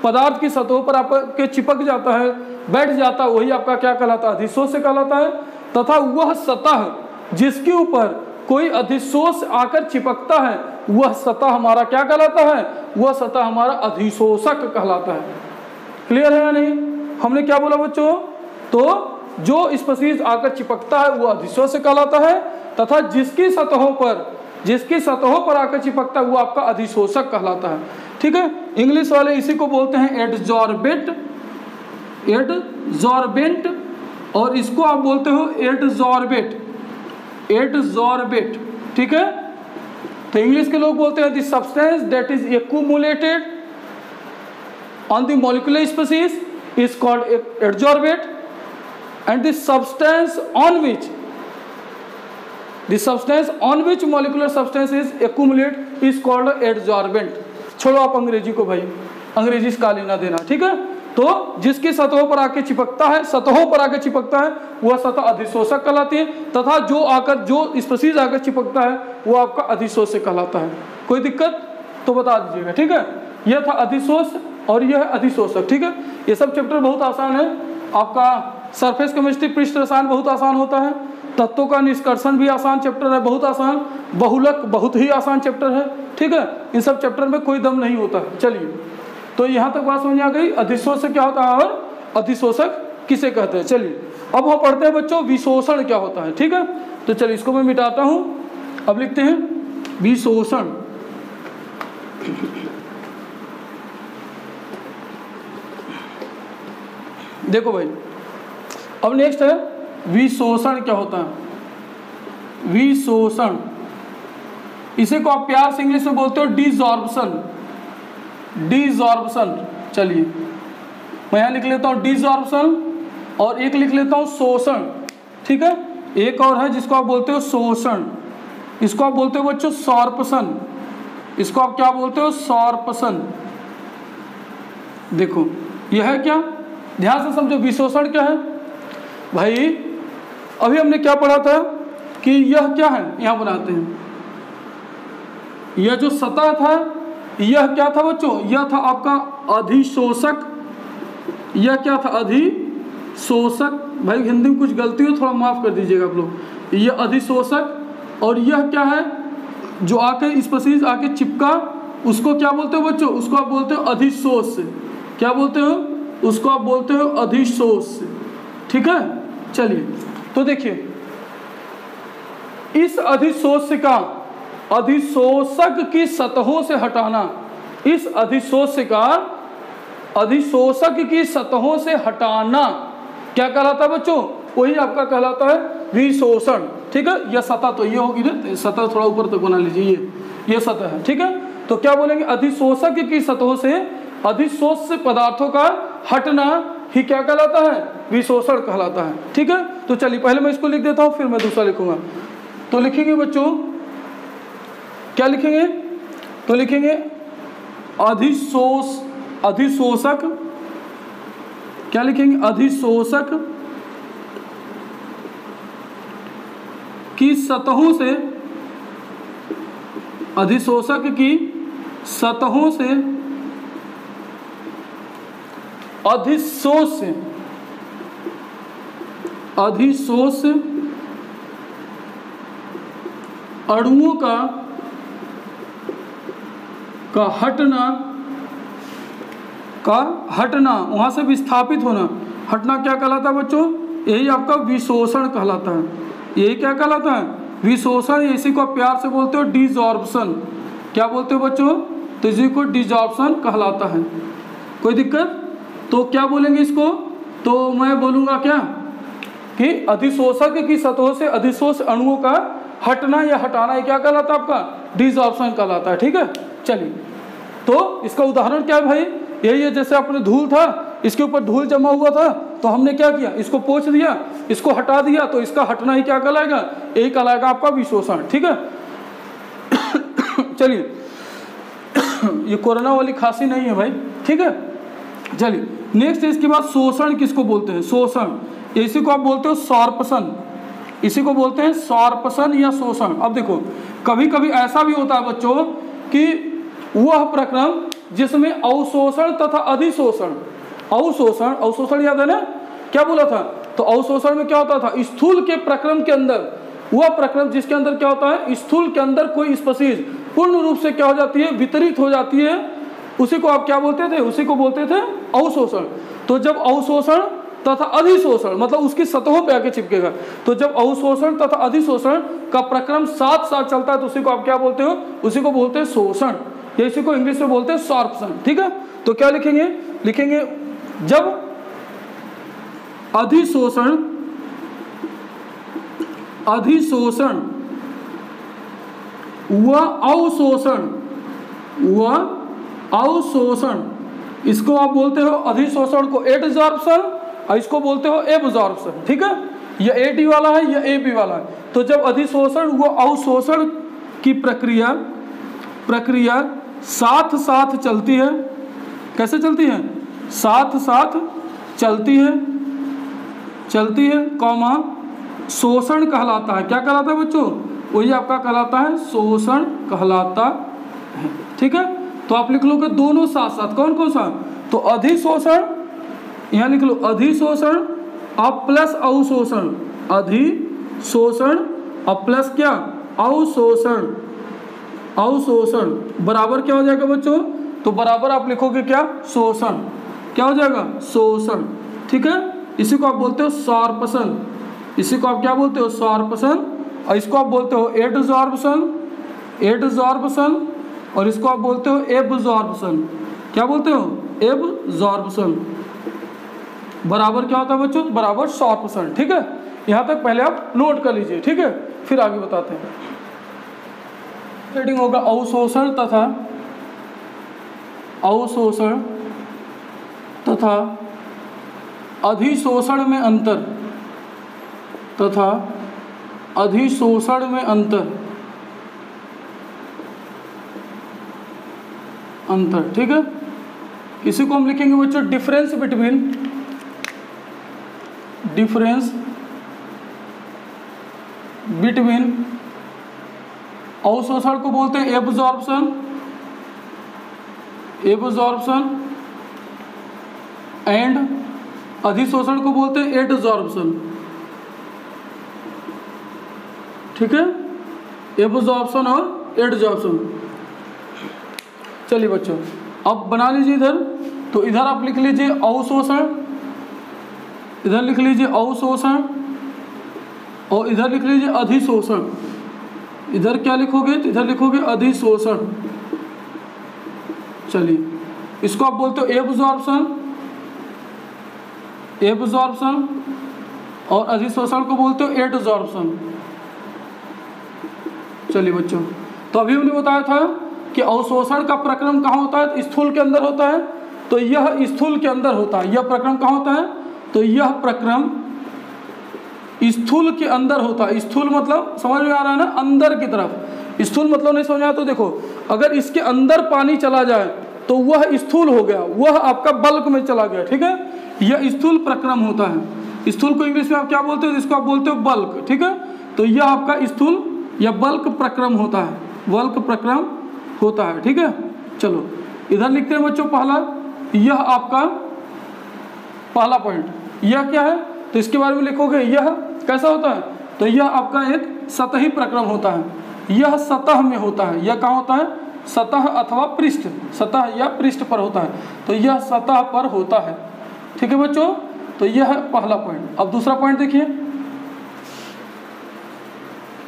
पदार्थ की सतहों पर आपके चिपक जाता है, बैठ जाता है, वही आपका क्या कहलाता है, अधिशोष से कहलाता है। तथा वह सतह जिसके ऊपर कोई अधिशोष आकर चिपकता है, वह सतह हमारा क्या कहलाता है, वह सतह हमारा अधिशोषक कहलाता है। क्लियर है या नहीं? हमने क्या बोला बच्चों, तो जो स्पीशीज आकर चिपकता है वह अधिशोष से कहलाता है, तथा जिसकी सतहों पर आकर चिपकता है वो आपका अधिशोषक कहलाता है। ठीक है, इंग्लिश वाले इसी को बोलते हैं एडजॉर्बेट, एडजॉर्बेंट, और इसको आप बोलते हो एडजॉर्बेट, एडजॉर्बेट। ठीक है, तो इंग्लिश के लोग बोलते हैं the substance that is accumulated on the molecular species is called adsorbate, and the substance on which molecular substance is accumulate is called adsorbent। छोड़ो आप अंग्रेजी को भाई, अंग्रेजी का लेना देना। ठीक है, तो जिसकी सतहों पर आके चिपकता है, सतहों पर आके चिपकता है, वह सतह अधिशोषक कहलाती है, तथा जो स्पीशीज आकर चिपकता है वो आपका अधिशोष से कहलाता है। कोई दिक्कत तो बता दीजिएगा। ठीक है, यह था अधिशोष और यह अधिशोषक। ठीक है, ये सब चैप्टर बहुत आसान है। आपका सरफेस केमिस्ट्री, पृष्ठ रसायन बहुत आसान होता है, तत्वों का निष्कर्षण भी आसान चैप्टर है, बहुत आसान, बहुलक बहुत ही आसान चैप्टर है। ठीक है, इन सब चैप्टर में कोई दम नहीं होता है। चलिए, तो यहाँ तक बात समझ आ गई, अधिशोष से क्या होता है और अधिशोषक किसे कहते हैं। चलिए अब हम पढ़ते हैं बच्चों विशोषण क्या होता है। ठीक है, तो चलिए इसको मैं मिटाता हूँ, अब लिखते हैं विशोषण। देखो भाई, अब नेक्स्ट है विशोषण क्या होता है। विशोषण इसी को आप प्यार से इंग्लिश में बोलते हो डिजॉर्प्शन। डिजॉर्प्शन, चलिए मैं यहाँ लिख लेता हूँ डिजॉर्प्शन और एक लिख लेता हूँ शोषण, ठीक है। एक और है जिसको आप बोलते हो शोषण, इसको आप बोलते हो बच्चों सॉर्प्शन, इसको आप क्या बोलते हो सॉर्प्शन। देखो यह है क्या, ध्यान से समझो विशोषण क्या है भाई। अभी हमने क्या पढ़ा था कि यह क्या है, यहाँ बनाते हैं, यह जो सतह था यह क्या था बच्चों, यह था आपका अधिशोषक। यह क्या था अधिशोषक, भाई हिंदी में कुछ गलती हो थोड़ा माफ कर दीजिएगा आप लोग। यह अधिशोषक और यह क्या है जो आके स्पीशीज आके चिपका, उसको क्या बोलते हो बच्चों, उसको आप बोलते हो अधिशोष। क्या बोलते हो, उसको आप बोलते हो अधिशोष, ठीक है। चलिए तो देखिए इस अधिशोष का अधिशोषक की सतहों से हटाना, इस अधिशोष का अधिशोषक की सतहों से हटाना क्या कहलाता है बच्चों, वही आपका कहलाता है विशोषण, ठीक है। यह सतह तो ये होगी ना, सतह थोड़ा ऊपर तक बना लीजिए, ये सतह है, ठीक है। तो क्या बोलेंगे, अधिशोषक की सतहों से अधिशोष पदार्थों का हटना ही क्या कहलाता है, विशोषण कहलाता है, ठीक है। तो चलिए पहले मैं इसको लिख देता हूँ फिर मैं दूसरा लिखूंगा। तो लिखेंगे बच्चों, क्या लिखेंगे, तो लिखेंगे अधिशोषक, क्या लिखेंगे, अधिशोषक की सतहों से, अधिशोषक की सतहों से अधिशोष अणुओं का हटना वहां से विस्थापित होना, हटना क्या कहलाता है बच्चों, यही आपका विशोषण कहलाता है। यही क्या कहलाता है, विशोषण। इसी को प्यार से बोलते हो डिजॉर्प्शन। क्या बोलते हो बच्चों, तो इसी को डिजॉर्प्शन कहलाता है। कोई दिक्कत, तो क्या बोलेंगे इसको, तो मैं बोलूँगा क्या कि अधिशोषक की सतहों से अधिशोष अणुओं का हटना या हटाना ये क्या कहलाता है आपका, डिजॉर्प्शन कहलाता है, ठीक है। चलिए तो इसका उदाहरण क्या है भाई, यही है जैसे अपने धूल था, इसके ऊपर धूल जमा हुआ था तो हमने क्या किया, इसको पोंछ दिया, इसको हटा दिया, तो इसका हटना ही क्या कहलाएगा, यही कहलाएगा आपका विशोषण, ठीक है। चलिए ये कोरोना वाली खांसी नहीं है भाई, ठीक है। चलिए नेक्स्ट इसके बाद शोषण किसको बोलते हैं, शोषण, इसी को आप बोलते हो सॉर्प्शन, इसी को बोलते हैं सॉर्प्शन या शोषण। अब देखो कभी कभी ऐसा भी होता है बच्चों कि वह प्रक्रम जिसमें अवशोषण तथा अधिशोषण, अवशोषण याद है ना, क्या बोला था, तो अवशोषण में क्या होता था, स्थूल के प्रक्रम के अंदर, वह प्रक्रम जिसके अंदर क्या होता है, स्थूल के अंदर कोई स्पीशीज पूर्ण रूप से क्या हो जाती है, वितरित हो जाती है, उसी को आप क्या बोलते थे, उसी को बोलते थे अवशोषण। तो जब अवशोषण तथा अधिशोषण मतलब उसकी सतहों पे आके चिपकेगा, तो जब अवशोषण तथा अधिशोषण का प्रक्रम साथ साथ चलता है तो उसी को आप क्या बोलते हो, उसी को बोलते हैं शोषण, या इसी को इंग्लिश में बोलते हैं सॉर्प्शन, ठीक है। तो क्या लिखेंगे, लिखेंगे जब अधिशोषण व अवशोषण, इसको आप बोलते हो अधिशोषण को एडजॉर्प्शन और इसको बोलते हो एब्जॉर्प्शन, ठीक है। यह एडी वाला है, यह एबी वाला है। तो जब अधिशोषण व अवशोषण की प्रक्रिया साथ साथ चलती है, कैसे चलती है, साथ साथ चलती है कौमा शोषण कहलाता है। क्या कहलाता है बच्चों, वही आपका कहलाता है शोषण कहलाता है, ठीक है। तो आप लिख लो कि दोनों साथ साथ, कौन कौन सा, तो अधिशोषण, यहाँ लिख लो अधिशोषण अब प्लस अवशोषण, अधिशोषण अब प्लस क्या, अवशोषण बराबर क्या हो जाएगा बच्चों, तो बराबर आप लिखोगे क्या, शोषण, क्या हो जाएगा, शोषण, ठीक है। इसी को आप बोलते हो सॉर्प्शन, इसी को आप क्या बोलते हो, सॉर्प्शन, और इसको आप बोलते हो एडजॉर्प्शन, और इसको आप बोलते हो एब्जॉर्प्शन। क्या बोलते हो, एब्जॉर्प्शन बराबर क्या होता है बच्चों, बराबर सॉर्प्शन, ठीक है। यहाँ तक पहले आप नोट कर लीजिए, ठीक है, फिर आगे बताते हैं। हेडिंग होगा अवशोषण तथा अधिशोषण में अंतर ठीक है। इसी को हम लिखेंगे बच्चों डिफरेंस बिटवीन अवशोषण को बोलते हैं एब्जॉर्प्शन एंड अधिशोषण को बोलते हैं एडजॉर्प्शन, ठीक है, एब्जॉर्प्शन और एडजॉर्प्शन। चलिए बच्चों अब बना लीजिए इधर, तो इधर आप लिख लीजिए अवशोषण, इधर लिख लीजिए अवशोषण और इधर लिख लीजिए अधिशोषण। इधर क्या लिखोगे, तो इधर लिखोगे अधिशोषण। चलिए इसको आप बोलते हो एब्जॉर्प्शन और अधिशोषण को बोलते हो एडजॉर्प्शन। चलिए बच्चों, तो अभी हमने बताया था कि अवशोषण का प्रक्रम कहाँ होता है, स्थूल के अंदर होता है, तो यह स्थूल के अंदर होता है। यह प्रक्रम कहाँ होता है, तो यह प्रक्रम स्थूल के अंदर होता है। स्थूल मतलब समझ में आ रहा है ना, अंदर की तरफ। स्थूल मतलब नहीं समझ आया तो देखो, अगर इसके अंदर पानी चला जाए तो वह स्थूल हो गया, वह आपका बल्क में चला गया, ठीक है। यह स्थूल प्रक्रम होता है। स्थूल को इंग्लिश में आप क्या बोलते हो, जिसको आप बोलते हो बल्क, ठीक है। तो यह आपका स्थूल या बल्क प्रक्रम होता है, बल्क प्रक्रम होता है, ठीक है। चलो इधर लिखते हैं बच्चों पहला, यह आपका पहला पॉइंट, यह क्या है, तो इसके बारे में लिखोगे यह कैसा होता है, तो यह आपका एक सतही प्रक्रम होता है। यह सतह में होता है, यह कहाँ होता है, सतह अथवा पृष्ठ, सतह या पृष्ठ पर होता है, तो यह सतह पर होता है, ठीक है बच्चों। तो यह है पहला पॉइंट। अब दूसरा पॉइंट देखिए,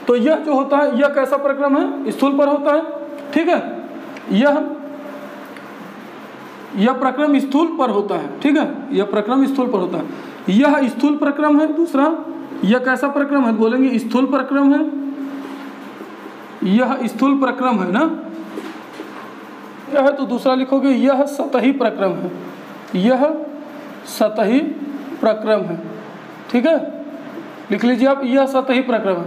तो यह जो होता है यह कैसा प्रक्रम है, स्थूल पर होता है, ठीक है। यह प्रक्रम स्थूल पर होता है, ठीक है, यह प्रक्रम स्थूल पर होता है, यह स्थूल प्रक्रम है। दूसरा यह कैसा प्रक्रम है, बोलेंगे स्थूल प्रक्रम है, यह स्थूल प्रक्रम है ना, यह है, तो दूसरा लिखोगे यह सतही प्रक्रम है, यह सतही प्रक्रम है, ठीक है, लिख लीजिए आप, यह सतही प्रक्रम है।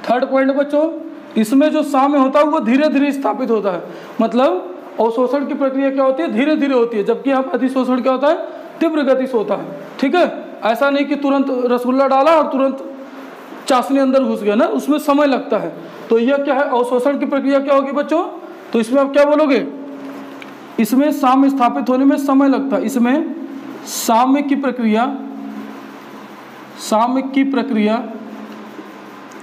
थर्ड पॉइंट बच्चों, इसमें जो साम्य होता है वो धीरे धीरे स्थापित होता है, मतलब अवशोषण की प्रक्रिया क्या होती है, धीरे धीरे होती है, जबकि यहाँ अधिशोषण क्या होता है, तीव्र गति से होता है, ठीक है। ऐसा नहीं कि तुरंत रसगुल्ला डाला और तुरंत चाशनी अंदर घुस गया ना, उसमें समय लगता है। तो यह क्या है, अवशोषण की प्रक्रिया क्या होगी बच्चों, तो इसमें आप क्या बोलोगे, इसमें साम्य स्थापित होने में समय लगता है, इसमें साम्य की प्रक्रिया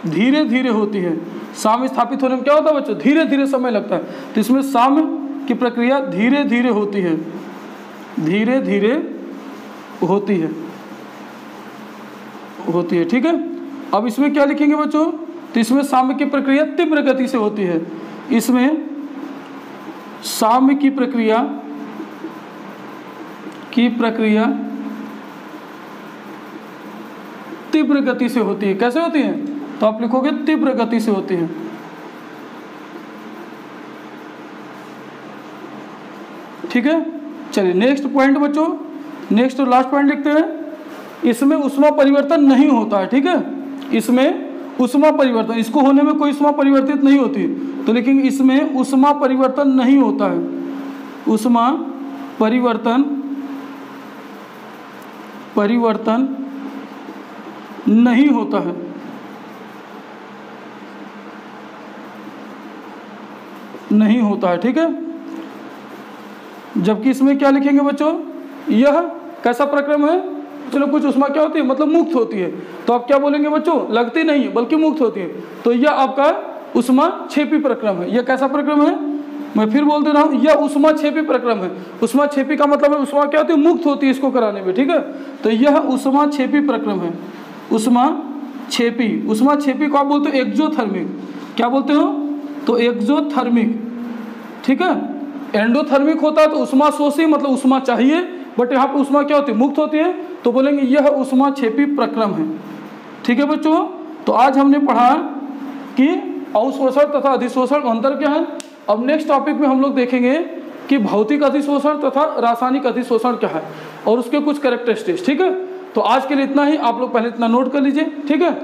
धीरे धीरे होती है। साम्य स्थापित होने में क्या होता है बच्चों, धीरे धीरे समय लगता है, तो इसमें साम्य की प्रक्रिया धीरे धीरे होती है, धीरे धीरे होती है, ठीक है। अब इसमें क्या लिखेंगे बच्चों, तो इसमें साम्य की प्रक्रिया तीव्र गति से होती है, इसमें साम्य की प्रक्रिया तीव्र गति से होती है। कैसे होती है, तो आप लिखोगे तीव्र गति से होती है, ठीक है। चलिए नेक्स्ट पॉइंट बच्चों, नेक्स्ट और लास्ट पॉइंट लिखते हैं, इसमें ऊष्मा परिवर्तन नहीं होता है, ठीक है। इसमें ऊष्मा परिवर्तन, इसको होने में कोई ऊष्मा परिवर्तित नहीं होती, तो लिखेंगे इसमें ऊष्मा परिवर्तन नहीं होता है, ऊष्मा परिवर्तन नहीं होता है, नहीं होता है, ठीक है। जबकि इसमें क्या लिखेंगे बच्चों, यह कैसा प्रक्रम है, चलो कुछ ऊष्मा क्या होती है, मतलब मुक्त होती है, तो आप क्या बोलेंगे बच्चों, लगती नहीं है बल्कि मुक्त होती है, तो यह आपका ऊष्मा क्षेपी प्रक्रम है। यह कैसा प्रक्रम है, मैं फिर बोल दे रहा हूँ, यह ऊष्मा क्षेपी प्रक्रम है। ऊष्मा क्षेपी का मतलब है ऊष्मा क्या होती है, मुक्त होती है इसको कराने में, ठीक है। तो यह ऊष्मा क्षेपी प्रक्रम है, ऊष्मा क्षेपी को आप बोलते हो एक्सोथर्मिक, क्या बोलते हो, तो एक्सोथर्मिक, ठीक है। एंडोथर्मिक होता है तो ऊष्मा शोषी, मतलब ऊष्मा चाहिए, बट यहाँ पर ऊष्मा क्या होती है, मुक्त होती है, तो बोलेंगे यह ऊष्मा क्षेपी प्रक्रम है, ठीक है बच्चों। तो आज हमने पढ़ा कि अवशोषण तथा अधिशोषण में अंतर क्या है। अब नेक्स्ट टॉपिक में हम लोग देखेंगे कि भौतिक अधिशोषण तथा रासायनिक अधिशोषण क्या है और उसके कुछ कैरेक्टरिस्टिक्स। ठीक है, तो आज के लिए इतना ही, आप लोग पहले इतना नोट कर लीजिए। ठीक है,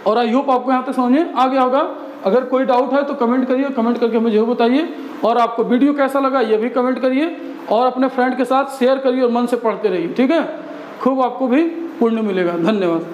और आई होप आपको यहाँ तक समझ में आ गया होगा। अगर कोई डाउट है तो कमेंट करिए, कमेंट करके हमें जरूर बताइए। और आपको वीडियो कैसा लगा ये भी कमेंट करिए और अपने फ्रेंड के साथ शेयर करिए और मन से पढ़ते रहिए। ठीक है, खूब आपको भी पुण्य मिलेगा। धन्यवाद।